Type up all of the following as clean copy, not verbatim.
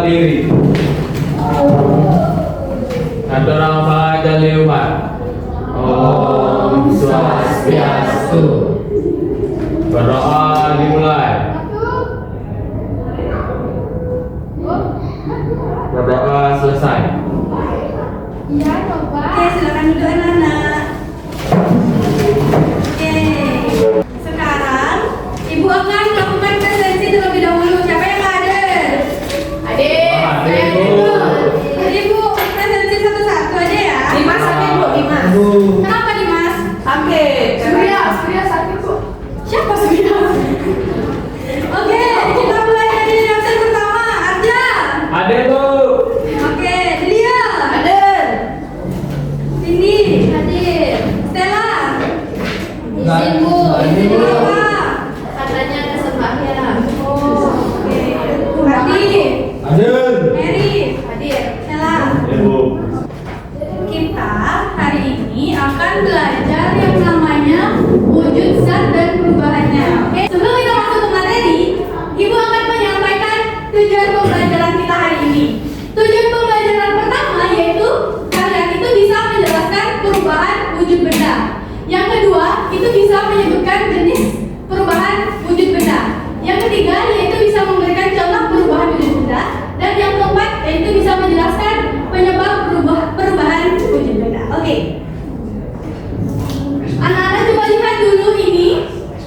berdiri. Satu orang baca lewat. Om Swastiastu. Berdoa dimulai. Berdoa selesai. Iya, coba. Oke, silakan duduk anak-anak. Oke. Sekarang Ibu akan melakukan presensi terlebih dahulu. Siapa yang hadir? Hadir. Hadir, Bu. Jadi Bu, presensi satu-satu aja ya. Dimas sakit Bu, Dimas. Kenapa Dimas? Sakit. Surya sakit Bu. Siapa Surya? Oke, kita mulai dari absen pertama. Arja. Hadir, Bu. Oke, Delia. Hadir. Cindy. Hadir. Stella. Izin, Bu. Izin apa? Katanya ada sembahyang. Oh, oke. Adi. Hadir. Mary. Hadir. Stella. Hadir, Bu. Kita hari ini akan belajar yang namanya wujud zat dan perubahannya. Oke. Sebelum kita masuk ke materi, Ibu akan menyampaikan tujuan pembelajaran kita hari ini. Tujuan pembelajaran pertama yaitu kalian itu bisa menjelaskan perubahan wujud benda. Yang kedua, itu bisa menyebutkan jenis perubahan wujud benda. Yang ketiga, yaitu bisa memberikan contoh perubahan wujud benda. Dan yang keempat, yaitu bisa menjelaskan penyebab perubahan wujud benda. Oke. Anak-anak coba lihat dulu ini.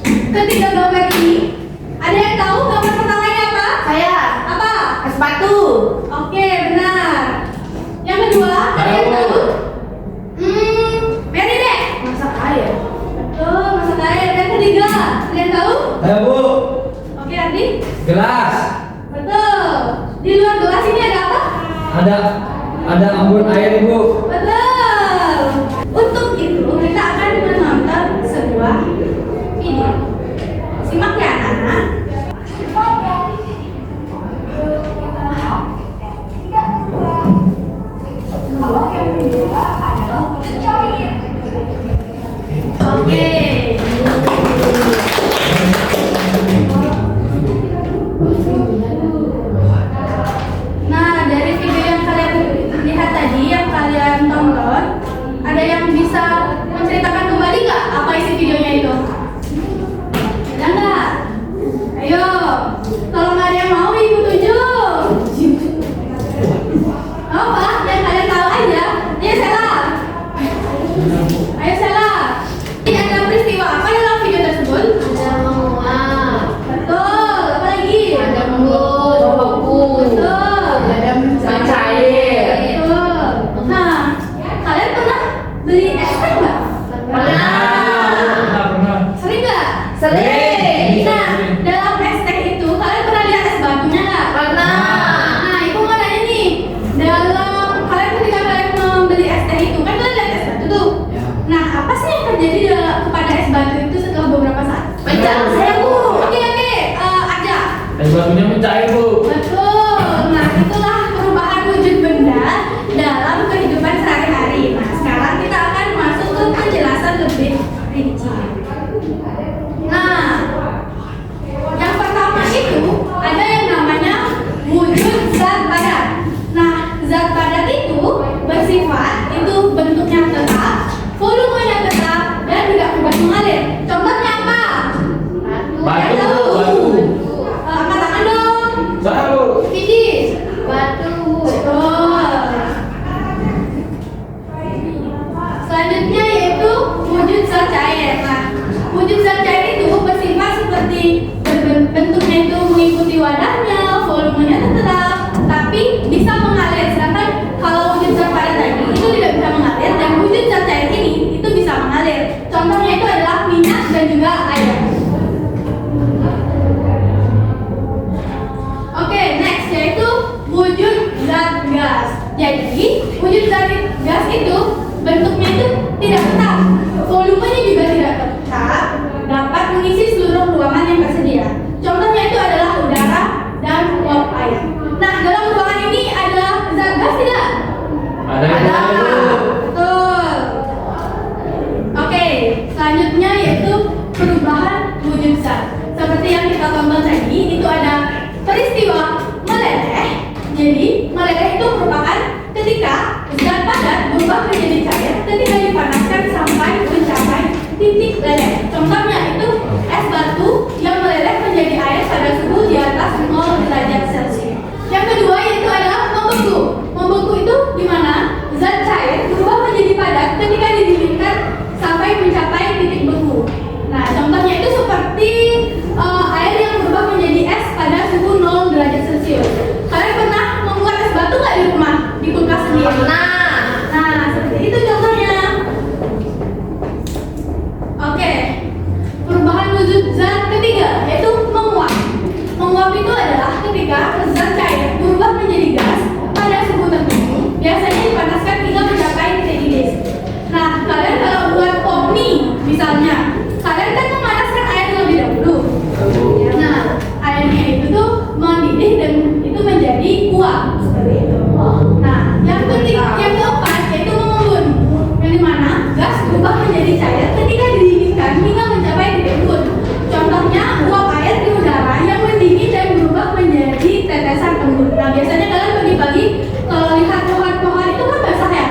Ketiga gambar ini. Ada yang tahu gambar pertamanya apa? Saya. Apa? Es batu. Oke, benar. Yang kedua, ada yang tahu? Mary deh. Masak air. Betul, masak air. Dan ketiga, ada yang tahu? Ayo, Bu. Oke, Ardi. Gelas. Betul. Di luar gelas ini ada apa? Ada embun air, Bu. Betul. Untuk itu kita akan menonton sebuah video. Simak ya anak-anak. Oke. Nah, dari video yang kalian lihat tadi, yang kalian tonton, ada yang bisa menceritakan kembali nggak apa isi videonya itu? Ada nggak? Ayo, kalau nggak ada yang mau, Ibu tunjuk. Apa? Yang kalian tahu aja. Ayo Sela. Ayo Sela. Ini ada peristiwa apa dalam video tersebut? Ada menguap. Betul. Apa lagi? Ada membut. Betul. Ada mencair. Betul. Nah, kalian pernah beli es teh nggak? Pernah. Sering nggak? Sering. Nah, dalam es teh itu kalian pernah lihat es batunya nggak? Pernah. Nah, Ibu mau nanya nih, dalam kalian ketika kalian membeli es teh itu kan kalian lihat es batu tuh. Nah, apa sih yang terjadi kepada es batu itu setelah beberapa saat? Pecah. Saya Bu. Oke, aja. Es batunya mencair, Bu. Betul. Nah, itulah perubahan wujud benda dalam kehidupan sehari-hari. Nah, sekarang kita akan masuk ke penjelasan lebih rinci. Nah, yang pertama itu ada yang namanya wujud zat padat. Nah, zat padat itu bersifat itu bentuknya tetap, volumenya tetap, dan tidak bebas mengalir. Contohnya apa? Batu, Yang tahu? batu. Angkat tangan dong. Saya, Bu. Vidi. Batu. Betul. Selanjutnya yaitu wujud zat cair. Nah, wujud zat cair itu bersifat seperti bentuknya itu mengikuti wadahnya, volumenya tetap, tapi bisa mengalir. Sedangkan kalau wujud zat padat tadi itu tidak bisa mengalir, dan wujud zat cair ini itu bisa mengalir. Contohnya itu adalah minyak dan juga air. Oke, next yaitu wujud zat gas. Jadi, wujud zat gas itu bentuknya itu tidak tetap, volumenya juga tidak tetap, dapat mengisi seluruh ruangan yang tersedia. Contohnya itu adalah udara dan uap air. Nah, dalam ruangan ini ada zat gas tidak? Ada. Betul. Oke, selanjutnya yaitu perubahan wujud zat. Seperti yang kita tonton tadi, itu ada peristiwa meleleh. Jadi titik leleh. Contohnya itu es batu yang meleleh menjadi air pada suhu di atas 0 derajat Celcius. Yang kedua yaitu adalah membeku. Membeku itu di mana zat cair berubah menjadi padat ketika didinginkan sampai mencapai titik beku. Nah, contohnya itu seperti air yang berubah menjadi es pada suhu 0 derajat Celcius. Kalian pernah membuat es batu nggak di rumah? Di kulkas sendiri? Nah, seperti itu contohnya. Oke. Perubahan wujud zat ketiga yaitu menguap. Menguap itu adalah ketika zat cair berubah menjadi gas pada suhu tertentu, biasanya dipanaskan hingga mencapai titik didih. Nah, kalian kalau buat pop mie misalnya, kalian kan memanaskan air terlebih dahulu. Nah, airnya itu tuh mendidih dan itu menjadi uap seperti itu. Nah, yang keempat yaitu mengembun, yang dimana gas berubah menjadi cair ketika didinginkan hingga mencapai titik embun. Contohnya uap air di udara yang mendidih dan berubah menjadi tetesan embun. Nah, biasanya kalian pagi-pagi kalau lihat pohon-pohon itu kan basah ya.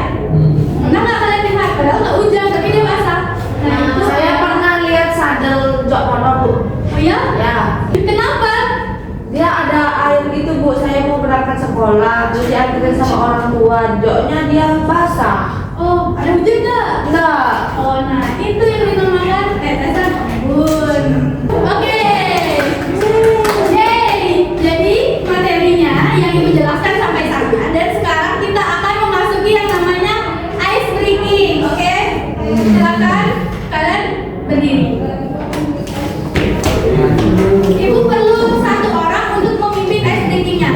Pernah nggak kalian lihat? Padahal nggak hujan tapi dia basah. Nah, itu Saya pernah lihat sadel jok motor, Bu. Oh ya? Ya. Kenapa? Dia ada air gitu, Bu. Saya mau berangkat sekolah, terus dianterin sama orang tua. Joknya dia basah. Oh, ada hujan nggak? Enggak. Oh, nah itu yang dinamakan tetesan embun. Oke. Yeay. Jadi materinya yang Ibu jelaskan sampai sana dan sekarang kita akan memasuki yang namanya ice breaking. Oke? Silakan kalian berdiri. Ibu perlu satu orang untuk memimpin ice breakingnya.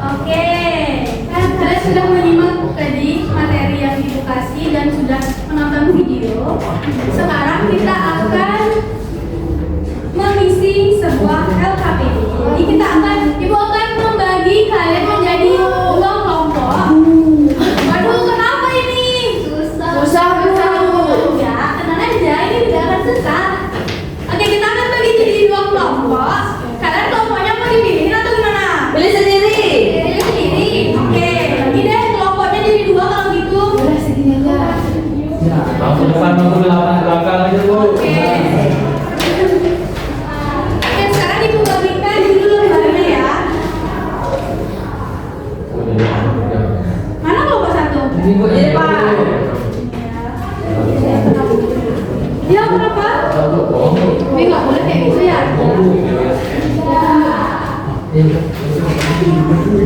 Oke, kan kalian sudah menyimak tadi materi yang Ibu kasih dan sudah menonton video. Sekarang kita akan mengisi sebuah LKPD. Jadi Ibu akan membagi kalian menjadi 2 kelompok. Waduh, kenapa ini? Susah, Bu. Ya, tenang aja, ini tidak akan susah. Oke, kita akan bagi jadi 2 kelompok. Kalian kelompoknya mau dipilih atau gimana? Pilih sendiri. Pilih sendiri. Oke, bagi deh kelompoknya jadi 2 kalau gitu. Udah segini aja. Langsung depan, langsung belakang aja, Bu. Oke. Oke, sekarang Ibu bagikan dulu lembarnya ya. Mana kelompok 1? Ini, Bu. Ini, Pak. Dia kenapa? Ini nggak boleh kayak gitu ya.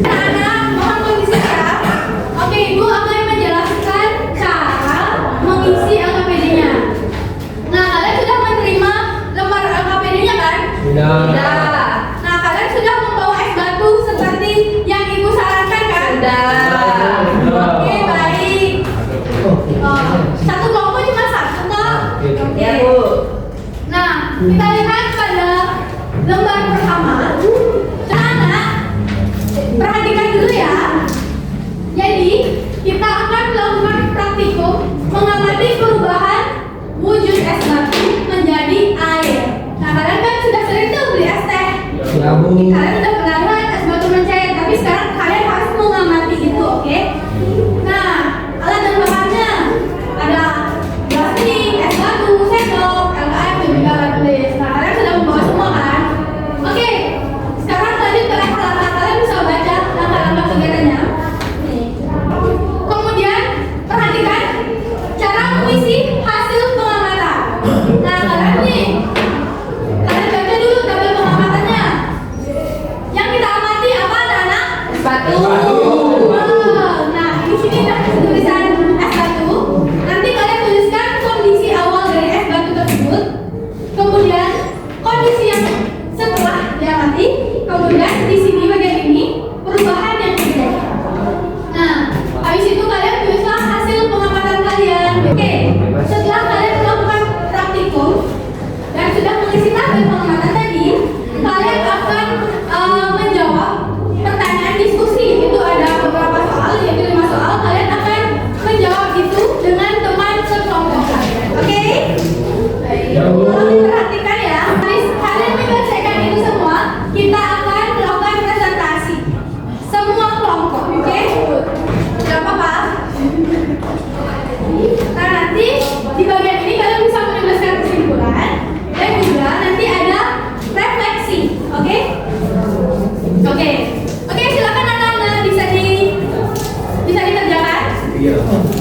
Anak-anak, mohon kondisi ya. Oke, Ibu akan menjelaskan cara mengisi LKPD-nya. Nah, kalian sudah menerima lembar LKPD-nya kan? Sudah. Nah, kalian sudah membawa es batu seperti yang Ibu sarankan kan? Udah. Oke, baik. Satu kelompok cuma 1 kok. Ya, Bu. Nah, kita lihat pada lembar pertama. Anak-anak, perhatikan dulu ya. Jadi, kita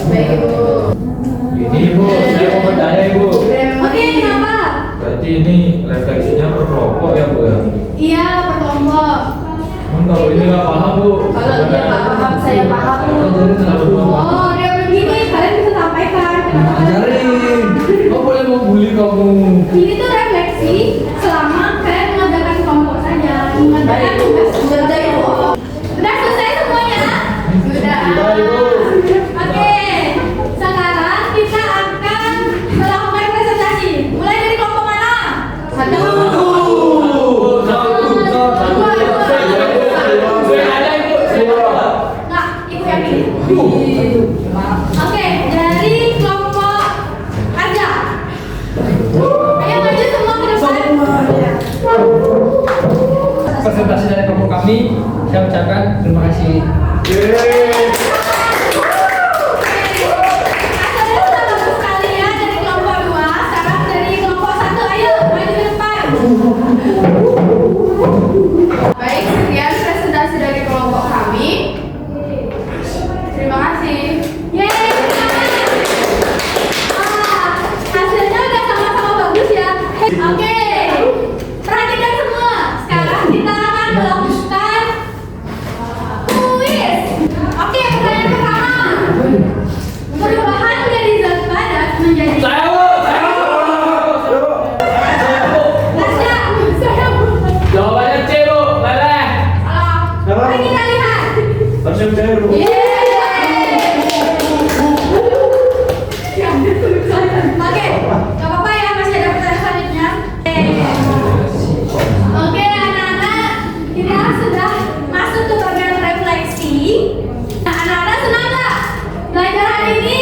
Baik Ibu. Ini Ibu, saya mau bertanya Ibu. Oke, kenapa? Berarti ini refleksinya per kelompok ya Bu ya? Iya, per kelompok. Kalau ini nggak paham Bu. Kalau dia nggak paham, saya paham Bu. Oh, dia begini, kalian bisa sampaikan. Ajarin. Kau boleh mau bully kamu. Ini tuh refleksi selama kalian mengerjakan kelompok saja, mengerjakan tugas. Sudah Ibu. Udah selesai semuanya? Sudah. Sudah, Ibu. Oke, sekarang kita akan melakukan presentasi. Mulai dari kelompok mana? Satu. Nggak, ibu yang pilih. Oke, dari kelompok Arja. Ayo maju semua ke depan. Presentasi dari kelompok kami, saya ucapkan terima kasih. Hasilnya sudah bagus sekali ya dari kelompok 2. Sekarang dari kelompok 1, ayo maju ke depan. Baik, sekian presentasi dari kelompok kami. Terima kasih. Yeay. Hasilnya udah sama-sama bagus ya. Oke, perhatikan semua. Sekarang kita akan melakukan kuis. Oke, pertanyaan pertama. Perubahan dari zat padat menjadi Saya Bu. Tasya. Saya bukan. Jawabannya C Bu. Leleh. Salah. Mari kita lihat. Harusnya saya Bu. Oke, gak apa-apa ya, masih ada pertanyaan selanjutnya. Oke, anak-anak, kita sudah masuk ke bagian refleksi. Nah, anak-anak senang nggak belajar hari ini?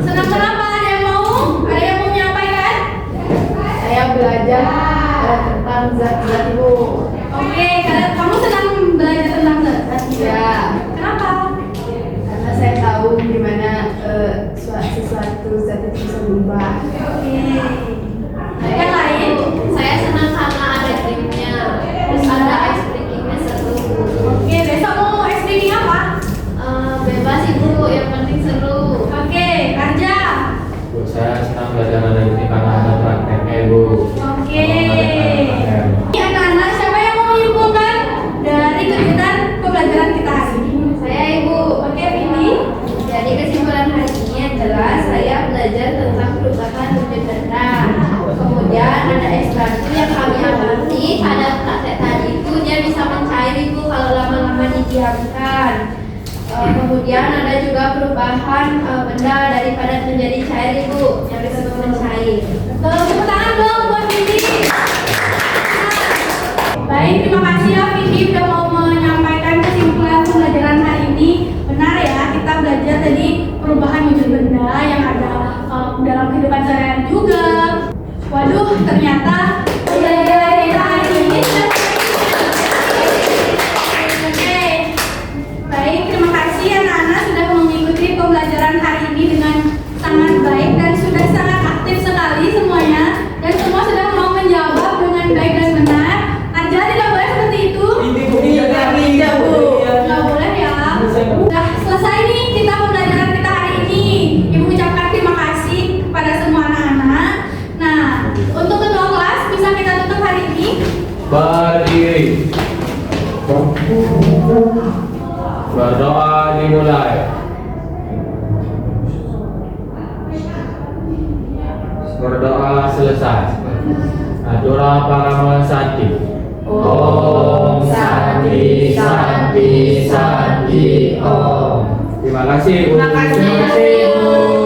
Senang kenapa? Ada yang mau? Ada yang mau menyampaikan? Saya belajar tentang zat-zat Ibu. Oke, kamu senang belajar tentang zat? Ya. Kenapa? Karena saya tahu gimana sesuatu zat itu bisa berubah. Oke. Yang lain? Saya senang karena ada gamenya, terus ada ice breakingnya seru. Oke, besok mau ice breaking apa? Bebas ibu, yang penting seru. Oke, Arja. Bu, saya senang belajar hari ini karena ada prakteknya Bu. Oke. Ini anak-anak, siapa yang mau menyimpulkan dari kegiatan pembelajaran kita hari ini? Saya ibu. Oke, Vindi. Jadi kesimpulan hari ini adalah saya belajar tentang perubahan wujud benda. Kemudian ada ekstraksi yang kami amati pada praktek tadi itu dia bisa mencair ibu kalau lama-lama didiamkan. Kemudian ada juga perubahan benda dari padat menjadi cair ibu yang disebut mencair. Tepuk tangan dong buat Vindi. Baik, terima kasih ya Vindi udah mau menyampaikan kesimpulan pembelajaran hari ini. Benar ya, kita belajar tadi perubahan wujud benda yang ada dalam kehidupan sehari-hari juga. Waduh, ternyata pembelajaran kita hari ini Oke. Baik, terima kasih anak-anak sudah mengikuti pembelajaran hari ini dengan sangat baik dan sudah sangat aktif sekali semuanya, dan semua sudah mau menjawab dengan baik dan benar. Arja, tidak boleh seperti itu. Nggak boleh ya. Sudah selesai nih kita pembelajaran kita hari ini. Ibu ucapkan terima kasih kepada semua anak-anak. Nah, untuk ketua kelas bisa kita tutup hari ini. Berdiri. Berdoa dimulai. Berdoa selesai. Nah, doa para santi. Om Santi Santi Santi Om. Terima kasih Bu. Terima kasih. Bu.